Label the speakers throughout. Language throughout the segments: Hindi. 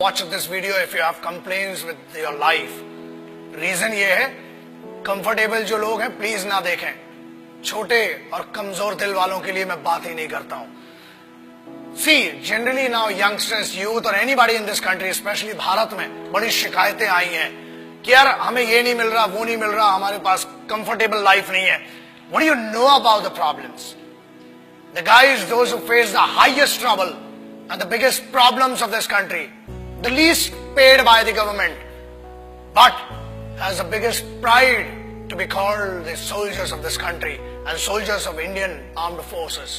Speaker 1: Watch this video if you have complaints with your life. Reason ये है, कंफर्टेबल जो लोग हैं प्लीज ना देखें. छोटे और कमजोर दिल वालों के लिए मैं बात ही नहीं करता हूं. See, generally now youngsters, youth or anybody in this country, especially Bharat में बड़ी शिकायतें आई हैं कि यार हमें ये नहीं मिल रहा, वो नहीं मिल रहा, हमारे पास कंफर्टेबल लाइफ नहीं है. What do you know about the problems? The guys, those who face the highest trouble and the biggest problems of this country, the least paid by the government, but has the biggest pride to be called the soldiers of this country and soldiers of Indian armed forces.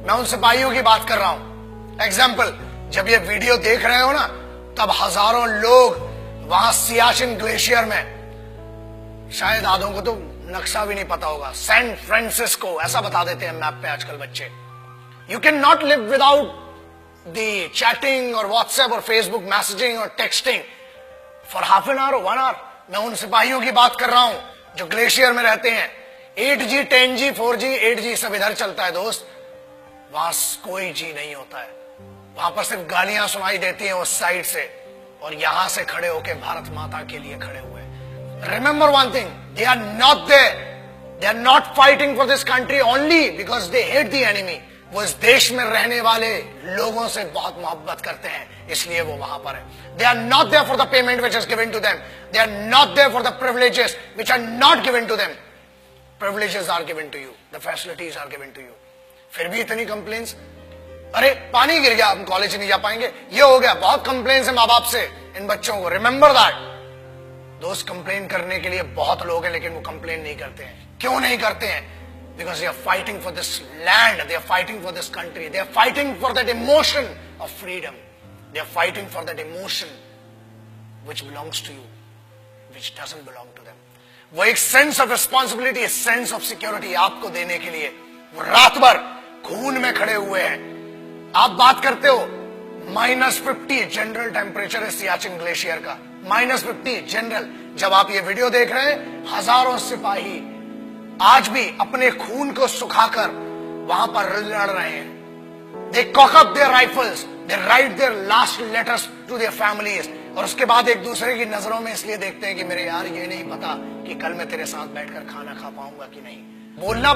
Speaker 1: मैं उन सिपाहियों की बात कर रहा हूं. एग्जाम्पल, जब ये वीडियो देख रहे हो ना, तब हजारों लोग वहां सियाचिन ग्लेशियर में, शायद आधों को तो नक्शा भी नहीं पता होगा, सैन फ्रांसिस्को ऐसा बता देते हैं मैप पे आजकल बच्चे. You can not live without the chatting or WhatsApp or Facebook messaging or texting for half an hour or 1 hour. मैं उन सिपाहियों की बात कर रहा हूं जो ग्लेशियर में रहते हैं. 8G, 10G, 4G, 8G सब इधर चलता है दोस्त. वहां कोई जी नहीं होता है. वहां पर सिर्फ गालियां सुनाई देती हैं उस साइड से, और यहां से खड़े होके भारत माता के लिए खड़े हुए. Remember one thing, they are not there. They are not fighting for this country only because they hate the enemy. वो इस देश में रहने वाले लोगों से बहुत मोहब्बत करते हैं, इसलिए वो वहां पर है. They are not there for the payment which is given to them. They are not there for the privileges which are not given to them. Privileges are given to you. The facilities are given to you. फिर भी इतनी कंप्लेन्स. अरे पानी गिर गया, हम कॉलेज नहीं जा पाएंगे, ये हो गया. बहुत कंप्लेन्स है माँ बाप से इन बच्चों को. Remember that. दोस्त कंप्लेन करने के लिए बहुत लोग हैं, लेकिन वो कंप्लेन नहीं करते हैं. क्यों नहीं करते हैं? Because they are fighting for this land, they are fighting for this country, they are fighting for that emotion of freedom. They are fighting for that emotion which belongs to you, which doesn't belong to them. वो एक sense of responsibility, sense of security आपको देने के लिए वो रात भर खून में खड़े हुए हैं. आप बात करते हो -50 जनरल टेम्परेचर है सियाचिन ग्लेशियर का. -50 जनरल. जब आप ये वीडियो देख रहे हैं, हजारों सिपाही आज भी अपने खून को सुखाकर वहां पर लड़ रहे हैं. They cock up their rifles, they write their last letters to their families, और उसके बाद एक दूसरे की नजरों में इसलिए देखते हैं कि मेरे यार ये नहीं पता कि कल मैं तेरे साथ बैठकर खाना खा पाऊंगा कि नहीं. बोलना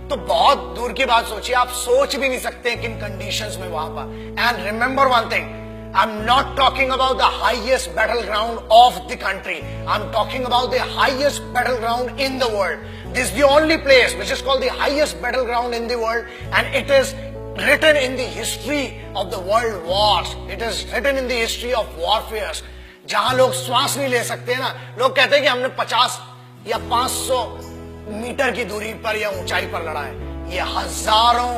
Speaker 1: तो बहुत दूर की बात सोचिए, आप सोच भी नहीं सकते किन कंडीशंस में वहां पर. And remember one thing, I'm not talking about the highest battleground of the country. I'm talking about the highest battleground in the world. This is the only place which is called the highest battleground in the world, and it is written in the history of the world wars. It is written in the history of warfares. जहां लोग श्वास नहीं ले सकते ना, लोग कहते हैं कि हमने 50 या 500 मीटर की दूरी पर या ऊंचाई पर लड़ा है. ये हजारों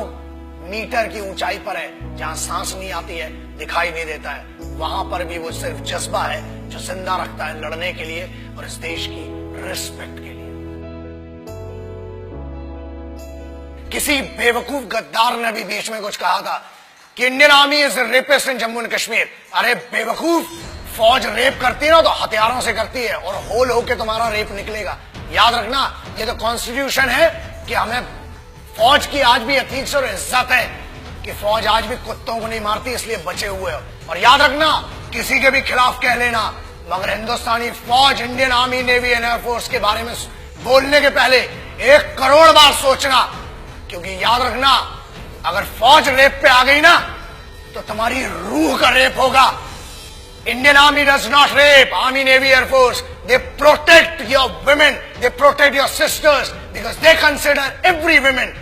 Speaker 1: मीटर की ऊंचाई पर है, जहां सांस नहीं आती है, दिखाई नहीं देता है. वहां पर भी वो सिर्फ जज्बा है जो जिंदा रखता है लड़ने के लिए और इस देश की रिस्पेक्ट के लिए. किसी बेवकूफ गद्दार ने भी बीच में कुछ कहा था कि Indian army is rapist in Jammu and Kashmir. अरे बेवकूफ, फौज रेप करती है ना तो हथियारों से करती है, और होल होके तुम्हारा रेप निकलेगा. याद रखना, ये तो कॉन्स्टिट्यूशन है कि हमें फौज की आज भी एथिक्स और इज्जत है कि फौज आज भी कुत्तों को नहीं मारती, इसलिए बचे हुए हो. और याद रखना, किसी के भी खिलाफ कह लेना, मगर हिंदुस्तानी फौज, Indian army, navy and air force के बारे में बोलने के पहले 1 करोड़ बार सोचना. क्योंकि याद रखना, अगर फौज रेप पे आ गई ना तो तुम्हारी रूह का रेप होगा. Indian army does not rape. Army, navy, air force, they protect your women, they protect your sisters, because they consider every woman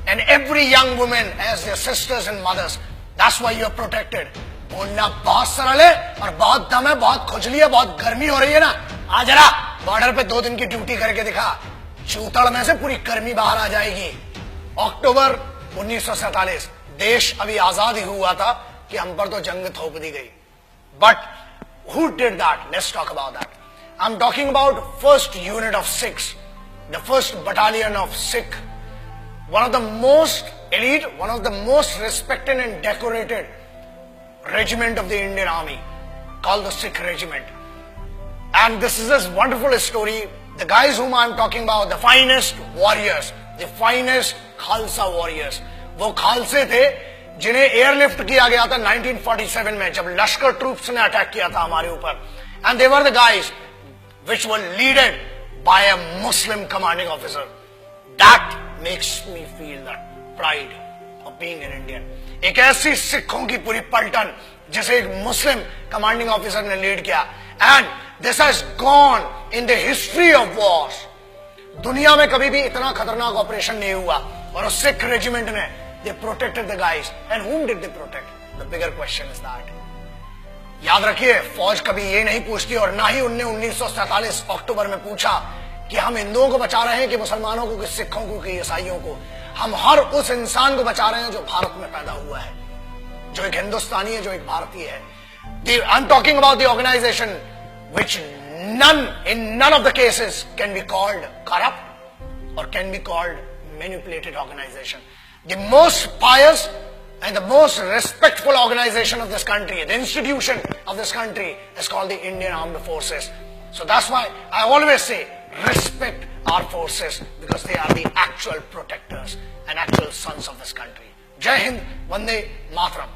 Speaker 1: and every young woman as their sisters and mothers. That's why you are protected. बोलना बहुत सरल है और बहुत दम है, बहुत खुजली है, बहुत गर्मी हो रही है ना. आ जरा बॉर्डर पे 2 दिन की ड्यूटी करके दिखा, चूतड़ में से पूरी गर्मी बाहर आ जाएगी. अक्टूबर 1947 देश अभी आजाद ही हुआ था कि हम पर तो जंग थोप दी गई. But who did that? Let's talk about that. I'm talking about first unit of Sikhs, the first battalion of Sikh, one of the most elite, one of the most respected and decorated regiment of the Indian Army, called the Sikh Regiment. And this is a wonderful story. The guys whom I'm talking about, the finest warriors, the finest Khalsa warriors. वो खालसे थे जिन्हें एयरलिफ्ट किया गया था 1947 में, जब लश्कर ट्रूप्स ने अटैक किया था हमारे ऊपर, and they were the guys which were leaded by a Muslim commanding officer. That makes me feel that pride of being an Indian. एक ऐसी सिखों की पूरी पलटन जिसे एक मुस्लिम कमांडिंग ऑफिसर ने लीड किया, and this has gone in the history of Wars. दुनिया में कभी भी इतना खतरनाक ऑपरेशन नहीं हुआ, और उस सिख रेजिमेंट ने they protected the guys. And whom did they protect? The bigger question is that. याद रखिए, फौज कभी ये नहीं पूछती, और ना ही उनने 1947 अक्टूबर में पूछा कि हम हिंदुओं को बचा रहे हैं कि मुसलमानों को, कि सिखों को, कि ईसाइयों को. हम हर उस इंसान को बचा रहे हैं जो भारत में पैदा हुआ है, जो एक हिंदुस्तानी है, जो एक भारतीय है. I am talking about the organisation which in none of the cases can be called corrupt or can be called manipulated organization. The most pious and the most respectful organization of this country, the institution of this country, is called the Indian Armed Forces. So that's why I always say respect our forces, because they are the actual protectors and actual sons of this country. Jai Hind, Vande Mataram.